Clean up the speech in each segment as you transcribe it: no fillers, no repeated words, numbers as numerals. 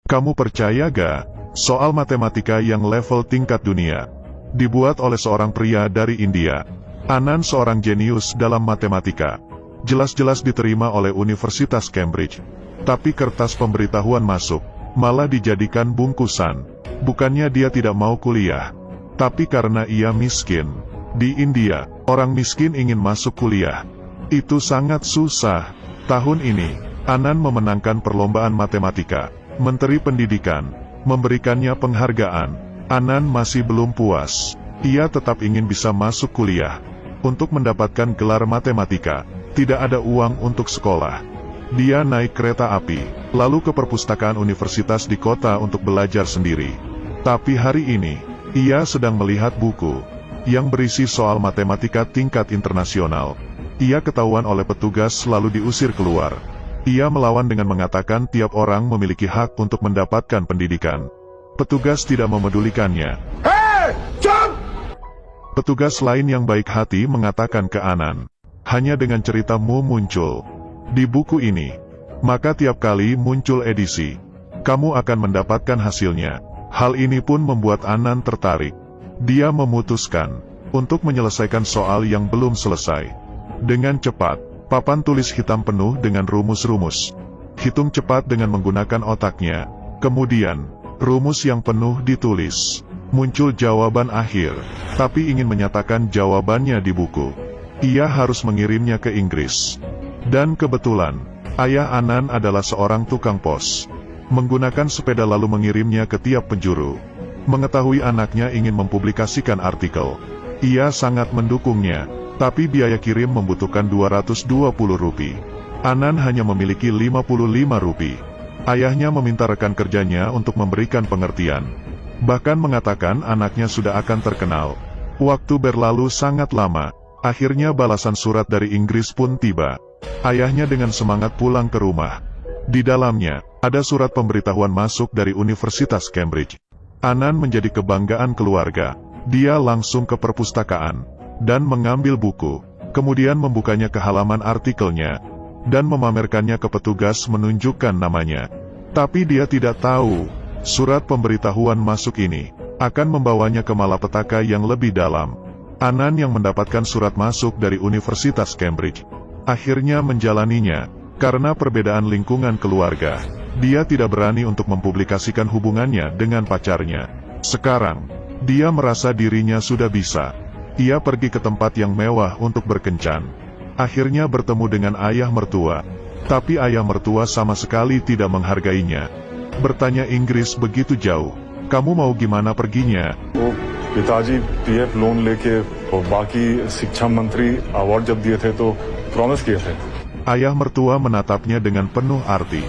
Kamu percaya gak? Soal matematika yang level tingkat dunia. Dibuat oleh seorang pria dari India. Anand seorang jenius dalam matematika. Jelas-jelas diterima oleh Universitas Cambridge. Tapi kertas pemberitahuan masuk, malah dijadikan bungkusan. Bukannya dia tidak mau kuliah, tapi karena ia miskin. Di India, orang miskin ingin masuk kuliah. Itu sangat susah. Tahun ini, Anand memenangkan perlombaan matematika. Menteri Pendidikan memberikannya penghargaan. Anand masih belum puas. Ia tetap ingin bisa masuk kuliah. Untuk mendapatkan gelar matematika, tidak ada uang untuk sekolah. Dia naik kereta api, lalu ke perpustakaan universitas di kota untuk belajar sendiri. Tapi hari ini, ia sedang melihat buku yang berisi soal matematika tingkat internasional. Ia ketahuan oleh petugas lalu diusir keluar. Ia melawan dengan mengatakan tiap orang memiliki hak untuk mendapatkan pendidikan. Petugas tidak memedulikannya. Hey, jump! Petugas lain yang baik hati mengatakan ke Anand, hanya dengan ceritamu muncul di buku ini, maka tiap kali muncul edisi, kamu akan mendapatkan hasilnya. Hal ini pun membuat Anand tertarik. Dia memutuskan untuk menyelesaikan soal yang belum selesai. Dengan cepat, papan tulis hitam penuh dengan rumus-rumus. Hitung cepat dengan menggunakan otaknya. Kemudian, rumus yang penuh ditulis. Muncul jawaban akhir, tapi ingin menyatakan jawabannya di buku. Ia harus mengirimnya ke Inggris. Dan kebetulan, ayah Anand adalah seorang tukang pos. Menggunakan sepeda lalu mengirimnya ke tiap penjuru. Mengetahui anaknya ingin mempublikasikan artikel, ia sangat mendukungnya, tapi biaya kirim membutuhkan Rp220. Anand hanya memiliki Rp55. Ayahnya meminta rekan kerjanya untuk memberikan pengertian. Bahkan mengatakan anaknya sudah akan terkenal. Waktu berlalu sangat lama, akhirnya balasan surat dari Inggris pun tiba. Ayahnya dengan semangat pulang ke rumah. Di dalamnya, ada surat pemberitahuan masuk dari Universitas Cambridge. Anand menjadi kebanggaan keluarga. Dia langsung ke perpustakaan, dan mengambil buku, kemudian membukanya ke halaman artikelnya, dan memamerkannya ke petugas menunjukkan namanya. Tapi dia tidak tahu, surat pemberitahuan masuk ini akan membawanya ke malapetaka yang lebih dalam. Anand yang mendapatkan surat masuk dari Universitas Cambridge, akhirnya menjalaninya. Karena perbedaan lingkungan keluarga, dia tidak berani untuk mempublikasikan hubungannya dengan pacarnya. Sekarang, dia merasa dirinya sudah bisa. Ia pergi ke tempat yang mewah untuk berkencan. Akhirnya bertemu dengan ayah mertua. Tapi ayah mertua sama sekali tidak menghargainya. Bertanya Inggris begitu jauh, kamu mau gimana perginya? वो पिताजी PF loan लेके और बाकी शिक्षा मंत्री अवार्ड जब दिए थे तो प्रॉमिस किए थे. Ayah mertua menatapnya dengan penuh arti.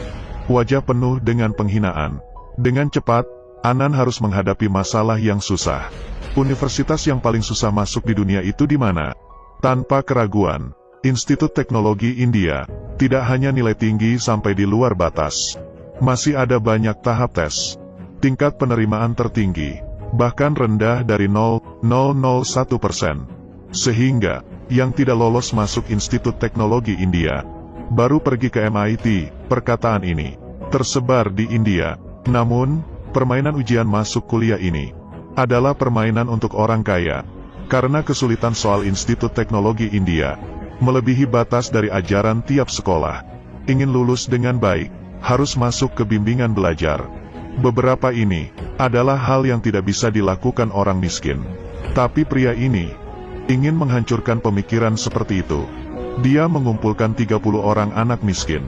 Wajah penuh dengan penghinaan. Dengan cepat, Anand harus menghadapi masalah yang susah. Universitas yang paling susah masuk di dunia itu di mana? Tanpa keraguan, Institut Teknologi India, tidak hanya nilai tinggi sampai di luar batas. Masih ada banyak tahap tes. Tingkat penerimaan tertinggi, bahkan rendah dari 0,001%. Sehingga, yang tidak lolos masuk Institut Teknologi India, baru pergi ke MIT. Perkataan ini tersebar di India. Namun, permainan ujian masuk kuliah ini adalah permainan untuk orang kaya. Karena kesulitan soal Institut Teknologi India melebihi batas dari ajaran tiap sekolah. Ingin lulus dengan baik, harus masuk ke bimbingan belajar. Beberapa ini adalah hal yang tidak bisa dilakukan orang miskin. Tapi pria ini ingin menghancurkan pemikiran seperti itu. Dia mengumpulkan 30 orang anak miskin.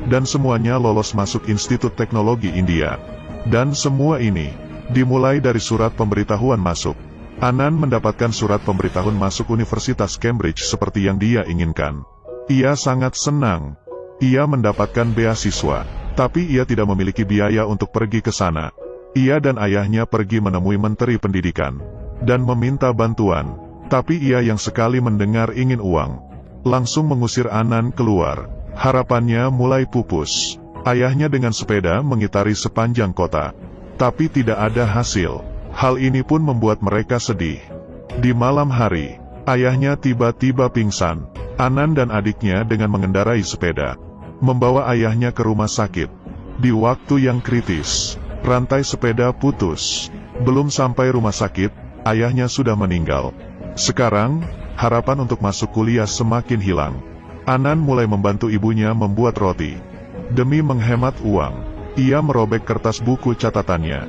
Dan semuanya lolos masuk Institut Teknologi India. Dan semua ini dimulai dari surat pemberitahuan masuk. Anand mendapatkan surat pemberitahuan masuk Universitas Cambridge seperti yang dia inginkan. Ia sangat senang. Ia mendapatkan beasiswa. Tapi ia tidak memiliki biaya untuk pergi ke sana. Ia dan ayahnya pergi menemui Menteri Pendidikan dan meminta bantuan. Tapi ia yang sekali mendengar ingin uang, langsung mengusir Anand keluar. Harapannya mulai pupus. Ayahnya dengan sepeda mengitari sepanjang kota. Tapi tidak ada hasil. Hal ini pun membuat mereka sedih. Di malam hari, ayahnya tiba-tiba pingsan. Anand dan adiknya dengan mengendarai sepeda membawa ayahnya ke rumah sakit. Di waktu yang kritis, rantai sepeda putus. Belum sampai rumah sakit, ayahnya sudah meninggal. Sekarang, harapan untuk masuk kuliah semakin hilang. Anan mulai membantu ibunya membuat roti. Demi menghemat uang, ia merobek kertas buku catatannya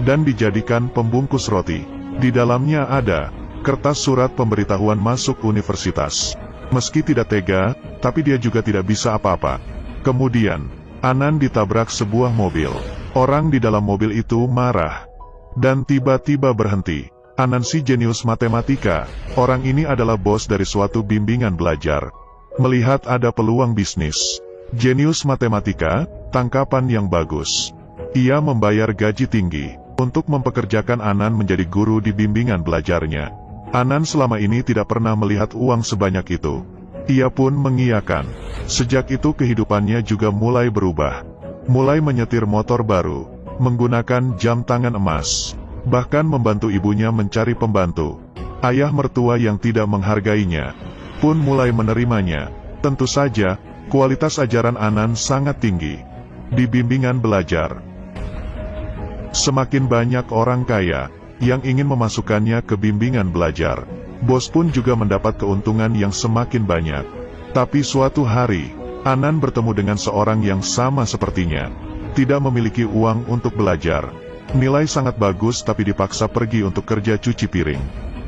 dan dijadikan pembungkus roti. Di dalamnya ada kertas surat pemberitahuan masuk universitas. Meski tidak tega, tapi dia juga tidak bisa apa-apa. Kemudian, Anan ditabrak sebuah mobil. Orang di dalam mobil itu marah dan tiba-tiba berhenti. Anan si jenius matematika. Orang ini adalah bos dari suatu bimbingan belajar. Melihat ada peluang bisnis, jenius matematika, tangkapan yang bagus. Ia membayar gaji tinggi untuk mempekerjakan Anan menjadi guru di bimbingan belajarnya. Anan selama ini tidak pernah melihat uang sebanyak itu. Ia pun mengiyakan. Sejak itu kehidupannya juga mulai berubah. Mulai menyetir motor baru, menggunakan jam tangan emas, bahkan membantu ibunya mencari pembantu. Ayah mertua yang tidak menghargainya pun mulai menerimanya. Tentu saja, kualitas ajaran Anan sangat tinggi di bimbingan belajar. Semakin banyak orang kaya yang ingin memasukkannya ke bimbingan belajar. Bos pun juga mendapat keuntungan yang semakin banyak. Tapi suatu hari, Anan bertemu dengan seorang yang sama sepertinya. Tidak memiliki uang untuk belajar. Nilai sangat bagus tapi dipaksa pergi untuk kerja cuci piring.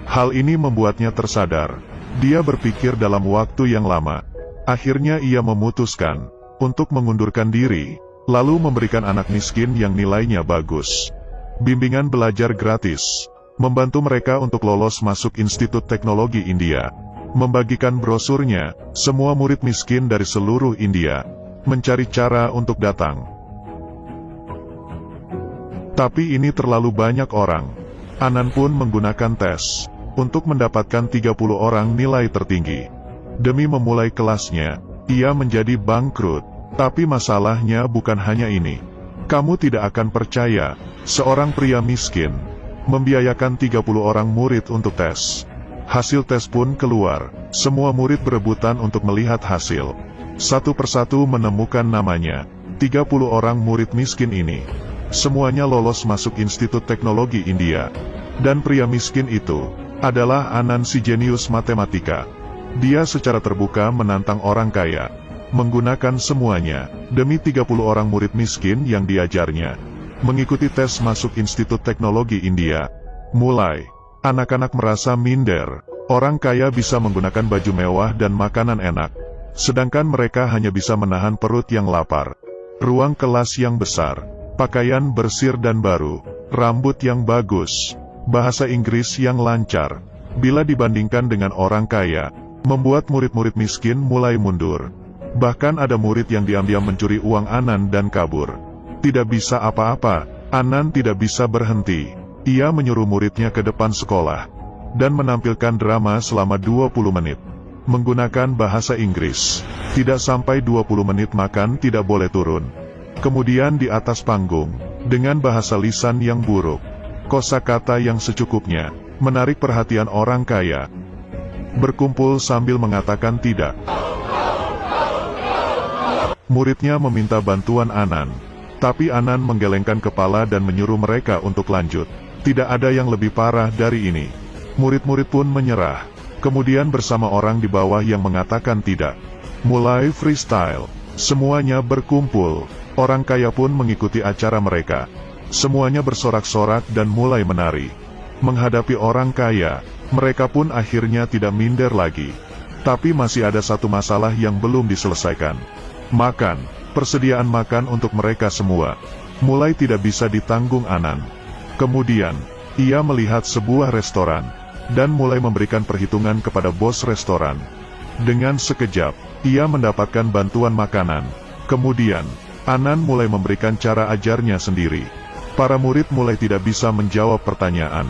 Hal ini membuatnya tersadar. Dia berpikir dalam waktu yang lama. Akhirnya ia memutuskan untuk mengundurkan diri, lalu memberikan anak miskin yang nilainya bagus bimbingan belajar gratis, membantu mereka untuk lolos masuk Institut Teknologi India, membagikan brosurnya, semua murid miskin dari seluruh India, mencari cara untuk datang. Tapi ini terlalu banyak orang. Anan pun menggunakan tes untuk mendapatkan 30 orang nilai tertinggi. Demi memulai kelasnya, ia menjadi bangkrut. Tapi masalahnya bukan hanya ini. Kamu tidak akan percaya, seorang pria miskin membiayakan 30 orang murid untuk tes. Hasil tes pun keluar. Semua murid berebutan untuk melihat hasil. Satu persatu menemukan namanya. 30 orang murid miskin ini semuanya lolos masuk Institut Teknologi India. Dan pria miskin itu adalah Anan si jenius matematika. Dia secara terbuka menantang orang kaya, menggunakan semuanya demi 30 orang murid miskin yang diajarnya mengikuti tes masuk Institut Teknologi India. Mulai, anak-anak merasa minder. Orang kaya bisa menggunakan baju mewah dan makanan enak, sedangkan mereka hanya bisa menahan perut yang lapar. Ruang kelas yang besar, pakaian bersih dan baru, rambut yang bagus, bahasa Inggris yang lancar. Bila dibandingkan dengan orang kaya, membuat murid-murid miskin mulai mundur. Bahkan ada murid yang diam-diam mencuri uang Anan dan kabur. Tidak bisa apa-apa, Anan tidak bisa berhenti. Ia menyuruh muridnya ke depan sekolah dan menampilkan drama selama 20 menit. Menggunakan bahasa Inggris. Tidak sampai 20 menit makan tidak boleh turun. Kemudian di atas panggung, dengan bahasa lisan yang buruk, kosakata yang secukupnya, menarik perhatian orang kaya. Berkumpul sambil mengatakan tidak. Muridnya meminta bantuan Anan. Tapi Anan menggelengkan kepala dan menyuruh mereka untuk lanjut. Tidak ada yang lebih parah dari ini. Murid-murid pun menyerah. Kemudian bersama orang di bawah yang mengatakan tidak. Mulai freestyle. Semuanya berkumpul. Orang kaya pun mengikuti acara mereka. Semuanya bersorak-sorak dan mulai menari. Menghadapi orang kaya, mereka pun akhirnya tidak minder lagi. Tapi masih ada satu masalah yang belum diselesaikan. Makan. Persediaan makan untuk mereka semua mulai tidak bisa ditanggung Anan. Kemudian, ia melihat sebuah restoran dan mulai memberikan perhitungan kepada bos restoran. Dengan sekejap, ia mendapatkan bantuan makanan. Kemudian, Anan mulai memberikan cara ajarnya sendiri. Para murid mulai tidak bisa menjawab pertanyaan.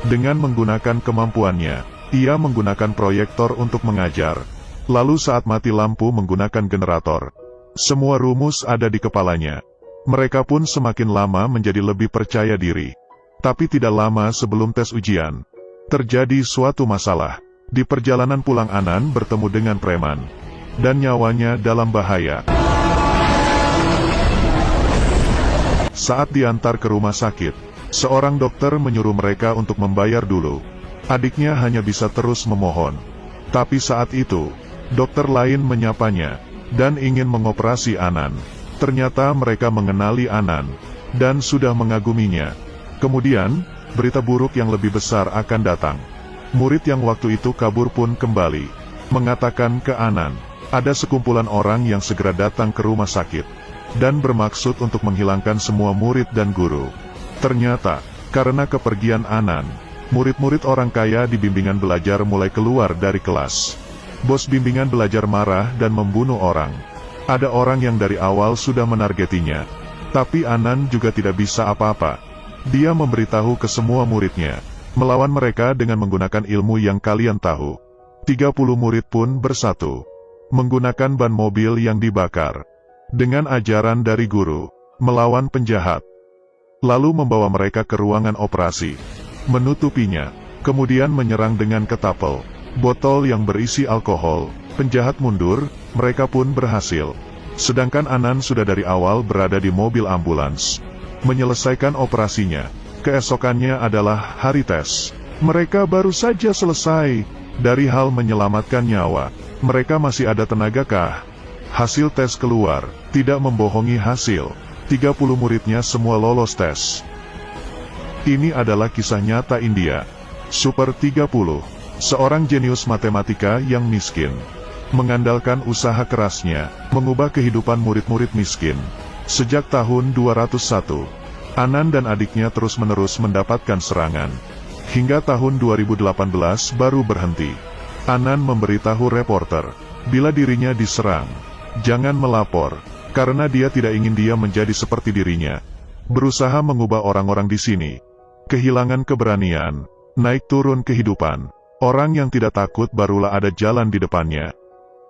Dengan menggunakan kemampuannya, ia menggunakan proyektor untuk mengajar. Lalu saat mati lampu menggunakan generator. Semua rumus ada di kepalanya. Mereka pun semakin lama menjadi lebih percaya diri. Tapi tidak lama sebelum tes ujian, terjadi suatu masalah. Di perjalanan pulang Anan bertemu dengan preman. Dan nyawanya dalam bahaya. Saat diantar ke rumah sakit, seorang dokter menyuruh mereka untuk membayar dulu. Adiknya hanya bisa terus memohon. Tapi saat itu, dokter lain menyapanya, dan ingin mengoperasi Anan. Ternyata mereka mengenali Anan, dan sudah mengaguminya. Kemudian, berita buruk yang lebih besar akan datang. Murid yang waktu itu kabur pun kembali, mengatakan ke Anan, ada sekumpulan orang yang segera datang ke rumah sakit, dan bermaksud untuk menghilangkan semua murid dan guru. Ternyata, karena kepergian Anan, murid-murid orang kaya di bimbingan belajar mulai keluar dari kelas. Bos bimbingan belajar marah dan membunuh orang. Ada orang yang dari awal sudah menargetinya. Tapi Anan juga tidak bisa apa-apa. Dia memberitahu ke semua muridnya, melawan mereka dengan menggunakan ilmu yang kalian tahu. 30 murid pun bersatu, menggunakan ban mobil yang dibakar. Dengan ajaran dari guru, melawan penjahat. Lalu membawa mereka ke ruangan operasi, menutupinya, kemudian menyerang dengan ketapel, botol yang berisi alkohol. Penjahat mundur, mereka pun berhasil. Sedangkan Anan sudah dari awal berada di mobil ambulans, menyelesaikan operasinya. Keesokannya adalah hari tes. Mereka baru saja selesai. Dari hal menyelamatkan nyawa, mereka masih ada tenagakah? Hasil tes keluar, tidak membohongi hasil. 30 muridnya semua lolos tes. Ini adalah kisah nyata India. Super 30, seorang jenius matematika yang miskin, mengandalkan usaha kerasnya, mengubah kehidupan murid-murid miskin. Sejak tahun 201, Anan dan adiknya terus-menerus mendapatkan serangan. Hingga tahun 2018 baru berhenti. Anan memberitahu reporter, bila dirinya diserang, jangan melapor, karena dia tidak ingin dia menjadi seperti dirinya. Berusaha mengubah orang-orang di sini. Kehilangan keberanian, naik turun kehidupan. Orang yang tidak takut barulah ada jalan di depannya.